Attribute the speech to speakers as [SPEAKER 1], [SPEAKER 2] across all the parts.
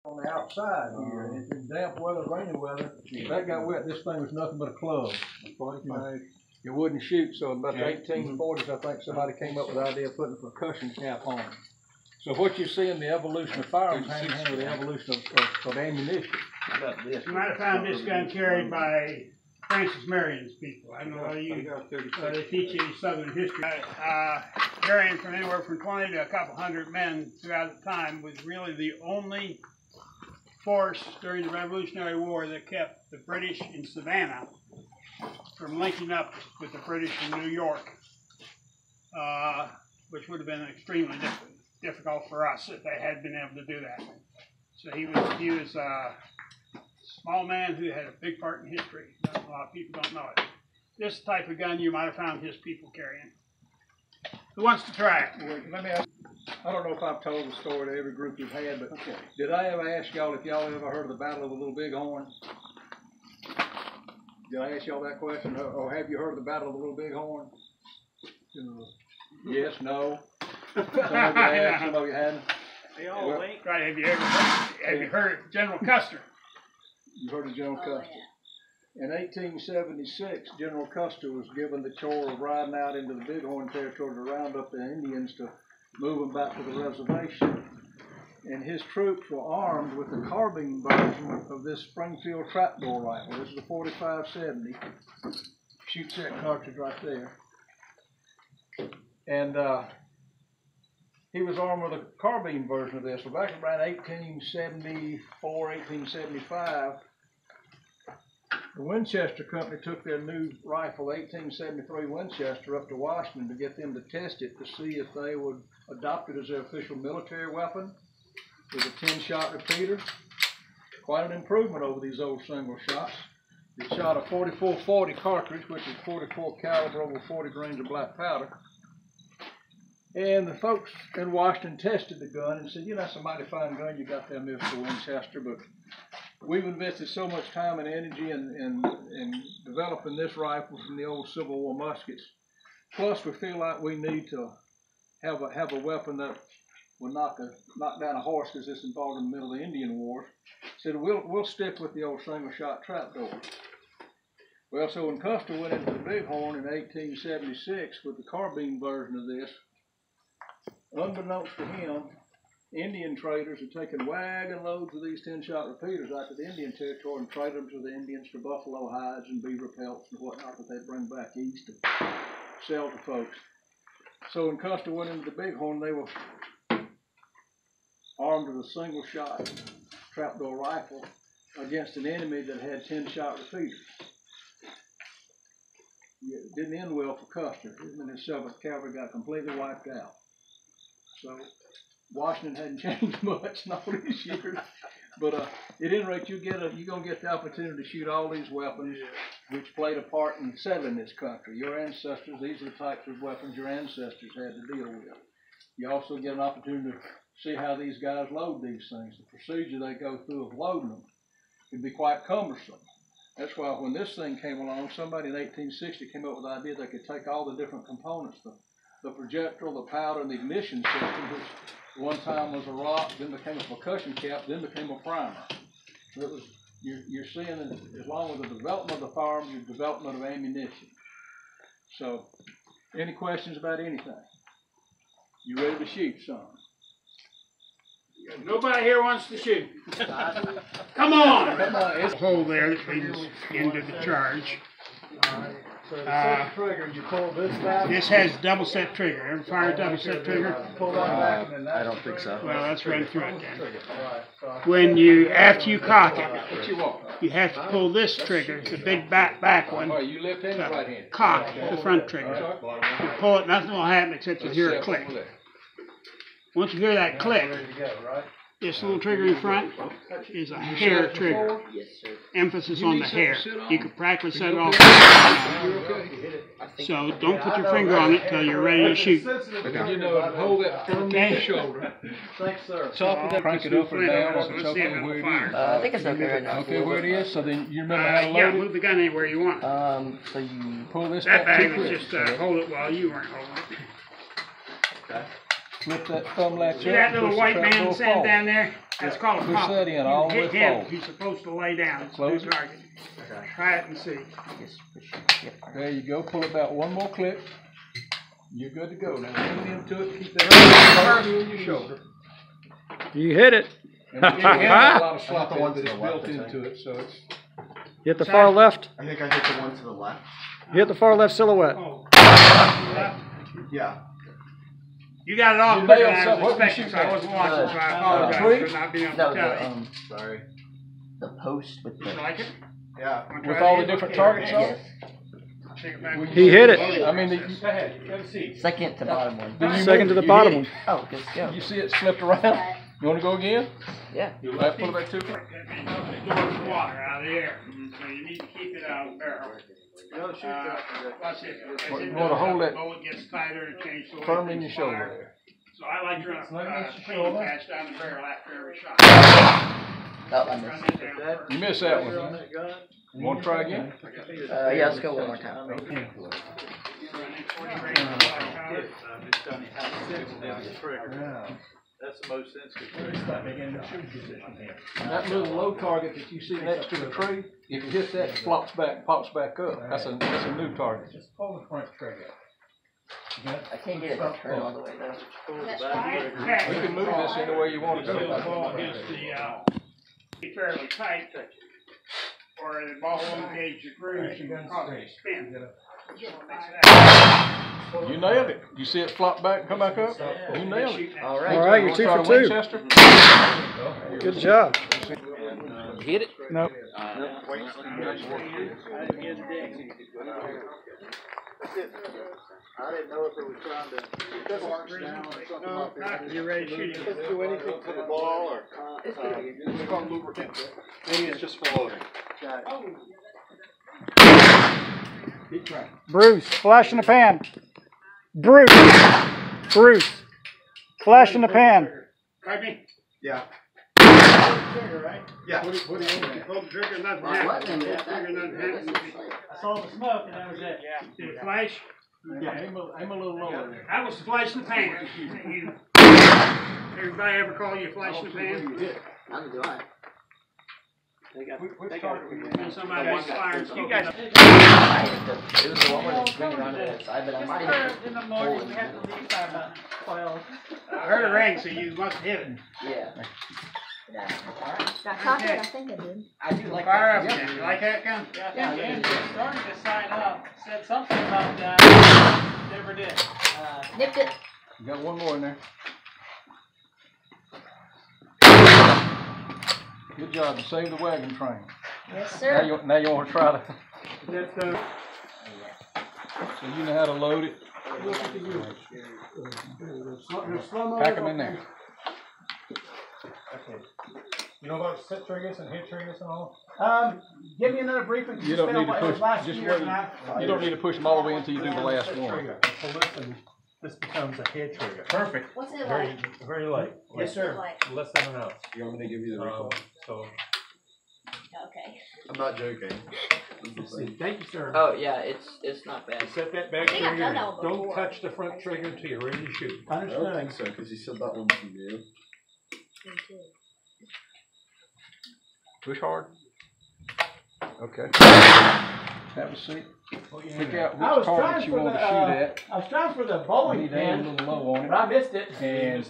[SPEAKER 1] On the outside here, and it's damp weather, rainy weather. If that got wet, this thing was nothing but a club. It wouldn't shoot, so about the 1840s, I think somebody came up with the idea of putting a percussion cap on it. So what you see in the evolution of firearms hand in hand with the evolution of ammunition.
[SPEAKER 2] You might have found this gun carried by Francis Marion's people. I don't know whether they teach you Southern history. Marion, from anywhere from 20 to a couple hundred men throughout the time, was really the only force during the Revolutionary War that kept the British in Savannah from linking up with the British in New York, which would have been extremely difficult for us if they had been able to do that. So he was a small man who had a big part in history. A lot of people don't know it. This type of gun you might have found his people carrying. Who wants to try it?
[SPEAKER 1] Let me ask, I don't know if I've told the story to every group we've had, but did I ever ask y'all if y'all ever heard of the Battle of the Little Bighorn? Did I ask y'all that question? Or have you heard of the Battle of the Little Bighorn? Yes, no. Some of you have, some of you hadn't.
[SPEAKER 2] Right, have you heard of General Custer?
[SPEAKER 1] You heard of General Custer. In 1876, General Custer was given the chore of riding out into the Bighorn territory to round up the Indians to move them back to the reservation. And his troops were armed with the carbine version of this Springfield trapdoor rifle. This is a 45-70. Shoots that cartridge right there. And he was armed with a carbine version of this. So back around 1874, 1875, the Winchester Company took their new rifle, 1873 Winchester, up to Washington to get them to test it to see if they would adopt it as their official military weapon with a 10-shot repeater. Quite an improvement over these old single shots. It shot a 44-40 cartridge, which is 44 caliber over 40 grains of black powder. And the folks in Washington tested the gun and said, you know, that's a mighty fine gun you got there, Mr. Winchester, but we've invested so much time and energy in developing this rifle from the old Civil War muskets. Plus, we feel like we need to have a weapon that will knock down a horse, because it's involved in the middle of the Indian Wars. Said we'll stick with the old single shot trapdoor. Well, so when Custer went into the Bighorn in 1876 with the carbine version of this, unbeknownst to him, Indian traders had taken wagon loads of these 10-shot repeaters out to the Indian territory and traded them to the Indians for buffalo hides and beaver pelts and whatnot that they'd bring back east to sell to folks. So when Custer went into the Bighorn, they were armed with a single-shot trapdoor rifle against an enemy that had 10-shot repeaters. It didn't end well for Custer. Him and his 7th Cavalry got completely wiped out. So Washington hadn't changed much in all these years. But at any rate, you're going to get the opportunity to shoot all these weapons which played a part in settling this country. Your ancestors, these are the types of weapons your ancestors had to deal with. You also get an opportunity to see how these guys load these things. The procedure they go through of loading them can be quite cumbersome. That's why when this thing came along, somebody in 1860 came up with the idea they could take all the different components, the projectile, the powder, and the ignition system, which one time was a rock, then became a percussion cap, then became a primer. So it was, you're seeing that along with the development of the firearm, your development of ammunition. So, any questions about anything? You ready to shoot, son?
[SPEAKER 2] Nobody here wants to shoot. Come on! There's a hole there that leads into the charge.
[SPEAKER 1] So to set the trigger, you pull this back.
[SPEAKER 2] This has double set trigger. Ever fired double set trigger?
[SPEAKER 1] Pull that back, and then
[SPEAKER 3] I don't think so.
[SPEAKER 2] Well, let's run through it then. When after you cock it, you have to pull this trigger, the big back one,
[SPEAKER 1] You left-handed or right-handed?
[SPEAKER 2] cock the front trigger. You pull it, nothing will happen except you'll hear a click. Once you hear that click, this little trigger in front is a hair trigger. Emphasis on the hair. You can practice that all. So don't put your finger on it till you're ready to shoot.
[SPEAKER 1] You know, hold that firm in your shoulder. Thanks, sir. Top it, crank it up or down. It's okay where it is.
[SPEAKER 3] I think it's okay right now.
[SPEAKER 1] Okay, where it is. So then you remember how to load
[SPEAKER 2] yeah,
[SPEAKER 1] it.
[SPEAKER 2] move the gun anywhere you want.
[SPEAKER 3] So you
[SPEAKER 1] Pull this
[SPEAKER 2] that
[SPEAKER 1] back
[SPEAKER 2] bag
[SPEAKER 1] too
[SPEAKER 2] was
[SPEAKER 1] quick.
[SPEAKER 2] just hold it while you weren't holding it.
[SPEAKER 1] Flip that thumb latch up.
[SPEAKER 2] See that little white man standing down there? It's called a
[SPEAKER 1] Push
[SPEAKER 2] pump.
[SPEAKER 1] that in all the way
[SPEAKER 2] Hit him.
[SPEAKER 1] forward.
[SPEAKER 2] He's supposed to lay down.
[SPEAKER 1] Close it.
[SPEAKER 2] Target. Try it and see.
[SPEAKER 1] There you go. Pull it about one more clip. You're good to go. Now lean into it. Keep that firmly in your shoulder.
[SPEAKER 4] You hit it.
[SPEAKER 1] And it has a lot of slop in it, but it's built into it, so it's.
[SPEAKER 4] Hit the far left.
[SPEAKER 5] I think I hit the one to the left.
[SPEAKER 4] Hit the far left silhouette.
[SPEAKER 2] Oh.
[SPEAKER 5] Yeah.
[SPEAKER 2] You got it all
[SPEAKER 1] You
[SPEAKER 2] quicker
[SPEAKER 1] nailed
[SPEAKER 2] than I
[SPEAKER 1] something.
[SPEAKER 2] was
[SPEAKER 1] What did you
[SPEAKER 2] expecting,
[SPEAKER 1] shoot
[SPEAKER 2] so I
[SPEAKER 1] at?
[SPEAKER 2] wasn't watching, so I apologize for not being able
[SPEAKER 3] That
[SPEAKER 2] to
[SPEAKER 3] was
[SPEAKER 2] tell you.
[SPEAKER 5] Sorry.
[SPEAKER 3] the post with
[SPEAKER 2] You
[SPEAKER 3] the.
[SPEAKER 2] like it?
[SPEAKER 5] Yeah.
[SPEAKER 2] Wanna
[SPEAKER 1] With
[SPEAKER 2] try
[SPEAKER 1] all
[SPEAKER 2] it
[SPEAKER 1] the
[SPEAKER 2] again?
[SPEAKER 1] different targets on
[SPEAKER 3] Yes.
[SPEAKER 1] it?
[SPEAKER 2] Take it back.
[SPEAKER 4] He hit it.
[SPEAKER 1] I mean,
[SPEAKER 2] Go ahead, have a seat.
[SPEAKER 3] Second to bottom one.
[SPEAKER 4] Second to the bottom one.
[SPEAKER 3] Oh, good go.
[SPEAKER 1] you see it flipped around? You want to go again?
[SPEAKER 3] Yeah.
[SPEAKER 1] Pull it back two.
[SPEAKER 2] That means it absorbs water out of the air, so you need to keep it out of the barrel. Watch it. As
[SPEAKER 1] You wanna hold that
[SPEAKER 2] the bullet gets tighter and change the way
[SPEAKER 1] firmly in
[SPEAKER 2] things
[SPEAKER 1] your shoulder
[SPEAKER 2] fire.
[SPEAKER 1] there.
[SPEAKER 2] So I like to run a clean
[SPEAKER 1] shoulder.
[SPEAKER 2] patch down the barrel after every shot.
[SPEAKER 3] Oh, I missed.
[SPEAKER 2] Run it down first.
[SPEAKER 1] You missed that one. You want to try again?
[SPEAKER 3] Yeah, let's go one more time.
[SPEAKER 2] Run in 40 grains of black powder.
[SPEAKER 6] That's the most sensitive.
[SPEAKER 1] That little low target that you see next to the tree, if you hit that, it flops back, pops back up. That's a new target.
[SPEAKER 6] Just pull the front trigger.
[SPEAKER 3] I can't get it to turn all the way though.
[SPEAKER 1] We can move this any way you want to
[SPEAKER 2] Until the
[SPEAKER 1] go.
[SPEAKER 2] ball hits be fairly tight, or the ball won't engage the grooves and cause it to spin.
[SPEAKER 1] You nailed it. You see it flop back and come back up? You nailed it.
[SPEAKER 3] All right.
[SPEAKER 4] All right, you're
[SPEAKER 1] You
[SPEAKER 4] two
[SPEAKER 1] wanna
[SPEAKER 4] for
[SPEAKER 1] try the
[SPEAKER 4] two.
[SPEAKER 1] Winchester?
[SPEAKER 4] Good job.
[SPEAKER 3] Hit it.
[SPEAKER 4] Nope.
[SPEAKER 5] I didn't know if it was trying to march down or something
[SPEAKER 2] No,
[SPEAKER 5] like that.
[SPEAKER 2] not, you're ready to shoot.
[SPEAKER 5] Does it do anything to the ball or? It's called lubricant. Maybe it's just for loading.
[SPEAKER 4] Bruce, flash in the pan. Bruce. Bruce. Flash in the pan.
[SPEAKER 2] Pardon me?
[SPEAKER 5] Yeah.
[SPEAKER 2] Trigger, right?
[SPEAKER 5] Yeah.
[SPEAKER 2] Pull the trigger, nothing
[SPEAKER 3] Well,
[SPEAKER 2] happens.
[SPEAKER 3] wasn't
[SPEAKER 2] Pull
[SPEAKER 3] it?
[SPEAKER 2] the trigger, nothing happens.
[SPEAKER 7] I saw the smoke and that was it.
[SPEAKER 2] Yeah. Did it flash?
[SPEAKER 1] Yeah, aim a little lower there.
[SPEAKER 2] That was the flash in the pan. Everybody ever call you a flash in the pan?
[SPEAKER 3] Neither do I.
[SPEAKER 1] Which target were you
[SPEAKER 2] When somebody's firing smoke.
[SPEAKER 3] It was the one where the screen around the side, but I might have.
[SPEAKER 7] In the morning, we had to leave by about 12.
[SPEAKER 2] I heard a ring, so you must have hit it.
[SPEAKER 3] Yeah.
[SPEAKER 8] Got coffee? I think I did.
[SPEAKER 3] I do like
[SPEAKER 2] Fire
[SPEAKER 3] that.
[SPEAKER 2] up again. You like that gun?
[SPEAKER 7] Yeah, I think Andy was starting to sign up. Said something about that. Never did.
[SPEAKER 8] Nipped it.
[SPEAKER 1] You got one more in there. Good job. You saved the wagon train.
[SPEAKER 8] Yes,
[SPEAKER 1] Now
[SPEAKER 8] sir.
[SPEAKER 1] you want to try to. So you know how to load it. Pack them in there.
[SPEAKER 6] You know about set triggers and hit triggers and all?
[SPEAKER 7] Give me another briefing.
[SPEAKER 1] You don't need to push. Just wait. You don't need to push them all the way until you do the last one.
[SPEAKER 6] Trigger. So listen, this becomes a head trigger.
[SPEAKER 7] Perfect.
[SPEAKER 8] What's it
[SPEAKER 6] Very,
[SPEAKER 8] like?
[SPEAKER 6] very light.
[SPEAKER 7] Yes, sir.
[SPEAKER 8] Like,
[SPEAKER 6] Less than an ounce.
[SPEAKER 5] You want me to give you the recoil?
[SPEAKER 6] So
[SPEAKER 8] okay.
[SPEAKER 5] I'm not joking.
[SPEAKER 7] Thank you, sir.
[SPEAKER 3] Oh yeah, it's not bad.
[SPEAKER 6] set that back
[SPEAKER 8] I think I've
[SPEAKER 6] trigger.
[SPEAKER 8] done that one
[SPEAKER 6] Don't
[SPEAKER 8] before.
[SPEAKER 6] touch the front trigger until you're ready to shoot.
[SPEAKER 5] I don't think so, because you said that one you do.
[SPEAKER 1] Push hard. Okay. Have a seat. Pick out
[SPEAKER 7] I was
[SPEAKER 1] which target
[SPEAKER 7] trying
[SPEAKER 1] you
[SPEAKER 7] for
[SPEAKER 1] want
[SPEAKER 7] the,
[SPEAKER 1] to shoot at.
[SPEAKER 7] I was trying for the
[SPEAKER 1] You
[SPEAKER 7] bowling
[SPEAKER 1] need to aim a
[SPEAKER 7] pin,
[SPEAKER 1] little low on
[SPEAKER 7] but
[SPEAKER 1] it.
[SPEAKER 7] I missed it.
[SPEAKER 1] And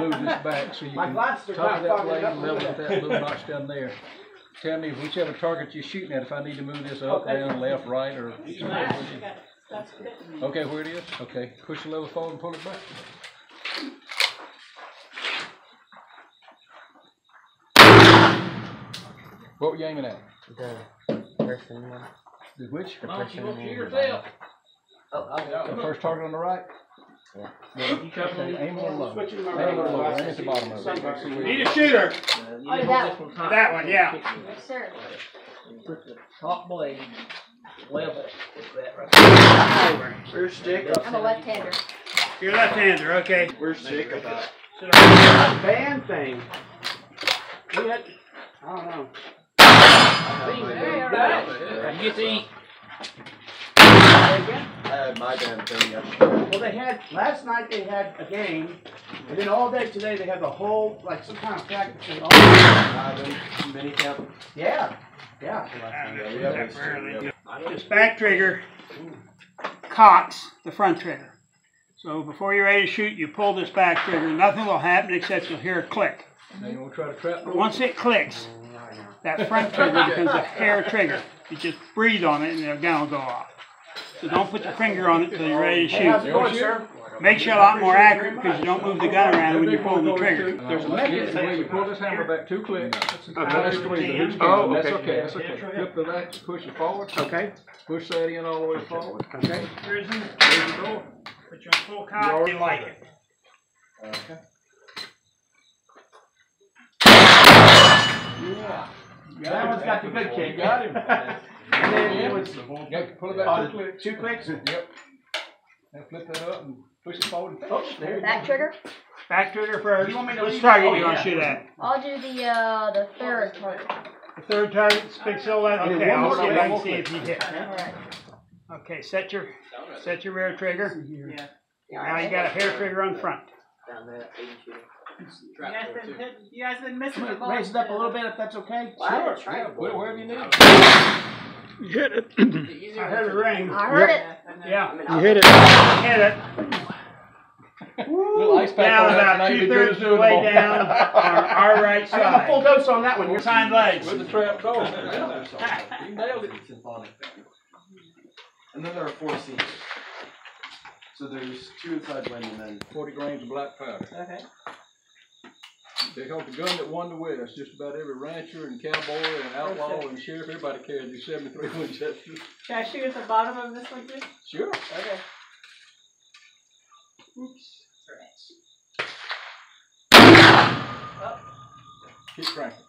[SPEAKER 1] move this back so you
[SPEAKER 7] My
[SPEAKER 1] can
[SPEAKER 7] glasses are
[SPEAKER 1] top
[SPEAKER 7] kind
[SPEAKER 1] of
[SPEAKER 7] of
[SPEAKER 1] that blade
[SPEAKER 7] fogging
[SPEAKER 1] and
[SPEAKER 7] up.
[SPEAKER 1] level with that little notch down there. Tell me whichever target you're shooting at, if I need to move this up, down, left, right, or. Okay, where it is? Okay, push the lever forward and pull it back. What were you aiming at?
[SPEAKER 3] The person one.
[SPEAKER 1] The which?
[SPEAKER 3] The person one.
[SPEAKER 1] The first target on the right?
[SPEAKER 3] Yeah.
[SPEAKER 1] Okay, aim a little low. Aim a little low. Aim at the bottom of it.
[SPEAKER 2] Need a shooter.
[SPEAKER 8] Oh, that one.
[SPEAKER 2] That one, yeah.
[SPEAKER 8] Yes, sir.
[SPEAKER 7] Top blade. Level.
[SPEAKER 5] Where's Jacob?
[SPEAKER 8] I'm a left-hander.
[SPEAKER 2] You're a left-hander, okay.
[SPEAKER 5] Where's Jacob at?
[SPEAKER 7] Band thing. We had, I don't know.
[SPEAKER 3] You get to eat.
[SPEAKER 5] I had my damn thing yesterday.
[SPEAKER 7] Well, they had, last night they had a game,
[SPEAKER 2] And then all day today they have the whole, like some kind of practice.
[SPEAKER 3] Mini camp.
[SPEAKER 2] Yeah. This back trigger cocks the front trigger. So before you're ready to shoot, you pull this back trigger. Nothing will happen except you'll hear a click.
[SPEAKER 1] Now you want to try to trap?
[SPEAKER 2] Once it clicks, that front trigger becomes a hair trigger. You just breathe on it and the gun will go off. So don't put your finger on it until you're ready to shoot. Makes you a lot more accurate because you don't move the gun around when you're pulling the trigger.
[SPEAKER 1] There's a mechanism. You pull this hammer back 2 clicks. That's okay. That's okay. Flip the back, push it forward.
[SPEAKER 2] Okay.
[SPEAKER 1] Push that in all the way forward.
[SPEAKER 2] Okay.
[SPEAKER 1] There's the door.
[SPEAKER 2] Put you on full cock. You like it.
[SPEAKER 1] Okay.
[SPEAKER 2] Yeah. That one's got the good kick.
[SPEAKER 1] Got him.
[SPEAKER 2] And then it was
[SPEAKER 1] Pull it back 2 clicks.
[SPEAKER 2] 2 clicks.
[SPEAKER 1] Yep. Now flip that up and push it forward.
[SPEAKER 2] Oh, there you go.
[SPEAKER 8] Back trigger?
[SPEAKER 2] Back trigger first.
[SPEAKER 3] You want me to
[SPEAKER 2] Which
[SPEAKER 3] leave
[SPEAKER 2] target
[SPEAKER 3] it?
[SPEAKER 2] you want to shoot at?
[SPEAKER 8] I'll do the third target.
[SPEAKER 2] The third target, big silhouette. Okay,
[SPEAKER 1] one
[SPEAKER 2] I'll
[SPEAKER 1] more
[SPEAKER 2] see if I
[SPEAKER 1] click,
[SPEAKER 2] can
[SPEAKER 1] one
[SPEAKER 2] see
[SPEAKER 1] more
[SPEAKER 2] if you hit.
[SPEAKER 8] Alright.
[SPEAKER 2] Okay, set your rear trigger.
[SPEAKER 7] Yeah.
[SPEAKER 2] Now you got a hair trigger on front.
[SPEAKER 7] You guys been missing the ball.
[SPEAKER 3] Raise it up a little bit if that's okay.
[SPEAKER 1] Sure. Yeah, put it wherever you need.
[SPEAKER 4] You hit it.
[SPEAKER 2] I heard a ring.
[SPEAKER 8] I heard it.
[SPEAKER 2] Yeah,
[SPEAKER 4] You hit it.
[SPEAKER 2] hit it.
[SPEAKER 1] Little ice pack
[SPEAKER 2] Down
[SPEAKER 1] on that,
[SPEAKER 2] about
[SPEAKER 1] now you'd be good
[SPEAKER 2] 2/3
[SPEAKER 1] as
[SPEAKER 2] of the
[SPEAKER 1] doing
[SPEAKER 2] way
[SPEAKER 1] ball.
[SPEAKER 2] down on our right
[SPEAKER 3] I got a full
[SPEAKER 2] side.
[SPEAKER 3] dose on that one.
[SPEAKER 2] Your hind legs.
[SPEAKER 1] With the trap door. You nailed it.
[SPEAKER 9] And then there are 4 seats. So there's 2 inside wind and then
[SPEAKER 1] 40 grains of black powder.
[SPEAKER 7] Okay.
[SPEAKER 1] They call it the gun that won the West. Just about every rancher and cowboy and outlaw and sheriff, everybody carries these 73 Winchesters.
[SPEAKER 7] Can I shoot at the bottom of this one too?
[SPEAKER 1] Sure.
[SPEAKER 7] Okay. Oops.
[SPEAKER 1] Keep cranking.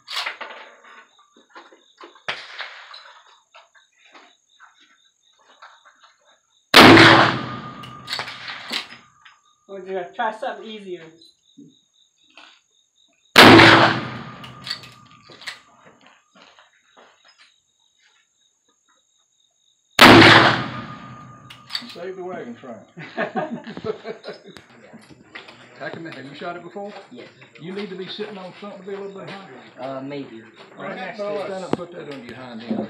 [SPEAKER 7] We're gonna try something easier.
[SPEAKER 1] You saved the wagon train. Have you shot it before?
[SPEAKER 3] Yes.
[SPEAKER 1] You need to be sitting on something to be a little bit higher.
[SPEAKER 3] Maybe.
[SPEAKER 1] All right, stand up and put that under your hind end.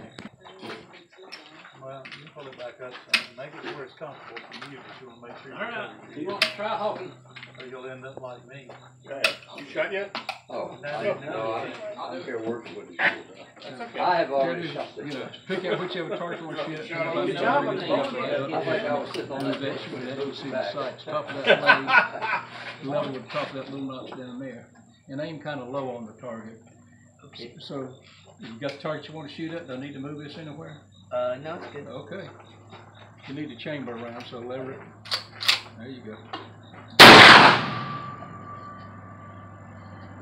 [SPEAKER 6] Well, you pull it back up and make it where it's comfortable for you, but you want to make sure you
[SPEAKER 3] Alright, you want to try holding?
[SPEAKER 6] or you'll end up like me.
[SPEAKER 2] You shot yet?
[SPEAKER 6] Oh,
[SPEAKER 9] I don't care working with you.
[SPEAKER 3] I have already shot
[SPEAKER 1] You
[SPEAKER 3] this
[SPEAKER 1] know,
[SPEAKER 3] one.
[SPEAKER 1] pick out whichever target you want to shoot at.
[SPEAKER 3] Good job on that. I think I was sitting on
[SPEAKER 1] Move
[SPEAKER 3] that.
[SPEAKER 1] that, shoot that, you see the sights, top of that blade, level with the top of that little notch down there. And aim kind of low on the target.
[SPEAKER 3] Okay.
[SPEAKER 1] So, you got the target you want to shoot at, do I need to move this anywhere?
[SPEAKER 3] No, it's good.
[SPEAKER 1] Okay. You need the chamber around, so lever it. There you go.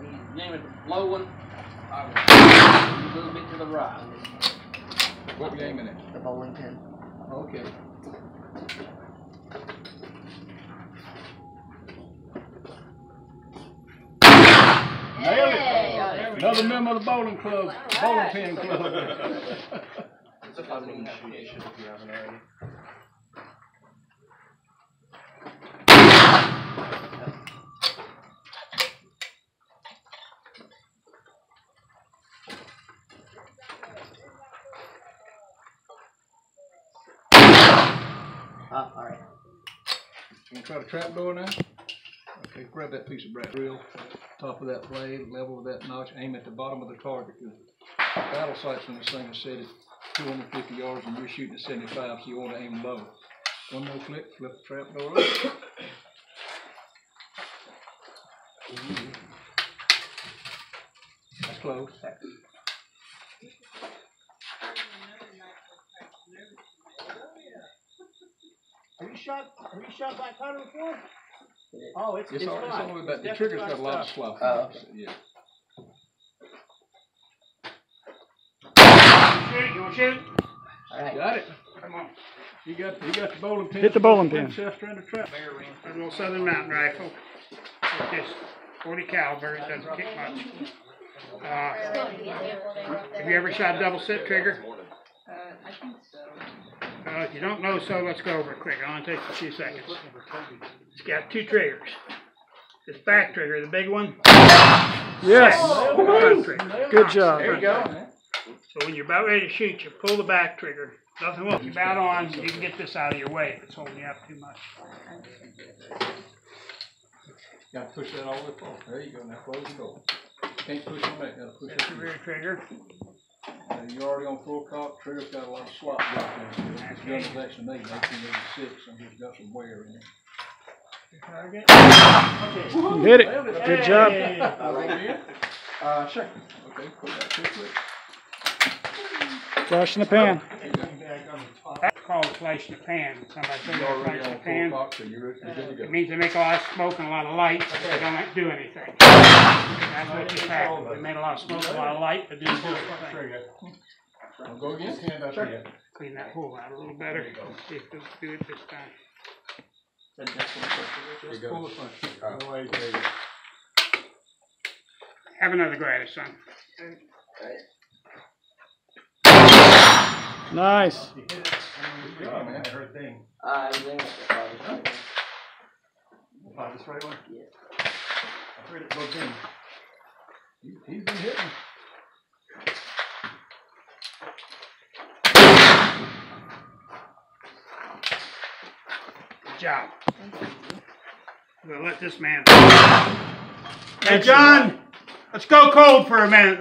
[SPEAKER 3] You name it the low one. I will a little bit to the right.
[SPEAKER 1] What are you aiming at?
[SPEAKER 3] The bowling pin.
[SPEAKER 1] Okay.
[SPEAKER 8] Hey.
[SPEAKER 1] Another member of the bowling club, bowling pin club.
[SPEAKER 9] It's a fun one to shoot if you haven't already.
[SPEAKER 3] Alright.
[SPEAKER 1] You want to try the trap door now? Okay, grab that piece of brass reel, top of that blade, level with that notch, aim at the bottom of the target. Because battle sights on this thing are set at 250 yards and you're shooting at 75, so you want to aim low. One more click, flip the trap door up. That's close.
[SPEAKER 2] Have you shot black powder before? Oh, it's
[SPEAKER 1] It's all
[SPEAKER 2] fine.
[SPEAKER 1] the way back. The trigger's got a lot of slough.
[SPEAKER 3] Oh, okay.
[SPEAKER 1] Yeah.
[SPEAKER 2] Shoot, you want to shoot?
[SPEAKER 3] Alright.
[SPEAKER 1] Got it.
[SPEAKER 2] Come on.
[SPEAKER 1] You got the bowling pin.
[SPEAKER 4] Hit the bowling pin.
[SPEAKER 1] Winchester and the trap.
[SPEAKER 2] A little Southern Mountain rifle. With this 40 caliber, it doesn't kick much. Have you ever shot double sit trigger?
[SPEAKER 7] I think so.
[SPEAKER 2] If you don't know so, let's go over it quick. I'll only take a few seconds. It's got 2 triggers. this back trigger, the big one.
[SPEAKER 4] Yes.
[SPEAKER 2] Front trigger.
[SPEAKER 4] Good job.
[SPEAKER 1] There you go.
[SPEAKER 2] So when you're about ready to shoot, you pull the back trigger. Nothing will. You're about on, you can get this out of your way if it's holding you up too much.
[SPEAKER 1] Gotta push that all the way forward. There you go. Now close the door. Can't push on that. Gotta push
[SPEAKER 2] That's
[SPEAKER 1] it.
[SPEAKER 2] your rear trigger.
[SPEAKER 1] You're already on full cock. Trigger's got a lot of slot built in it. This gun was actually made in 1886, and it's got some wear in it.
[SPEAKER 2] Target.
[SPEAKER 4] You hit it. Good job.
[SPEAKER 9] Sure.
[SPEAKER 1] Okay, put that quickly.
[SPEAKER 4] Flash in the pan.
[SPEAKER 2] That's called flash in the pan. Somebody says
[SPEAKER 1] You're already
[SPEAKER 2] flash in
[SPEAKER 1] on
[SPEAKER 2] the
[SPEAKER 1] full
[SPEAKER 2] pan.
[SPEAKER 1] cock, so you're good to go.
[SPEAKER 2] It means they make a lot of smoke and a lot of light, but they don't do anything. That's what just happened. They made a lot of smoke, a lot of light, but didn't do anything.
[SPEAKER 1] I'll go again.
[SPEAKER 2] Sure. Clean that hole out a little better. See if it'll do it this time.
[SPEAKER 1] Just pull the front trigger.
[SPEAKER 2] Have another grab, son.
[SPEAKER 4] Nice.
[SPEAKER 3] Everything. This right one?
[SPEAKER 1] Yeah. I heard it go in. He's been hitting.
[SPEAKER 2] Good job. We'll let this man. Hey, John, let's go cold for a minute.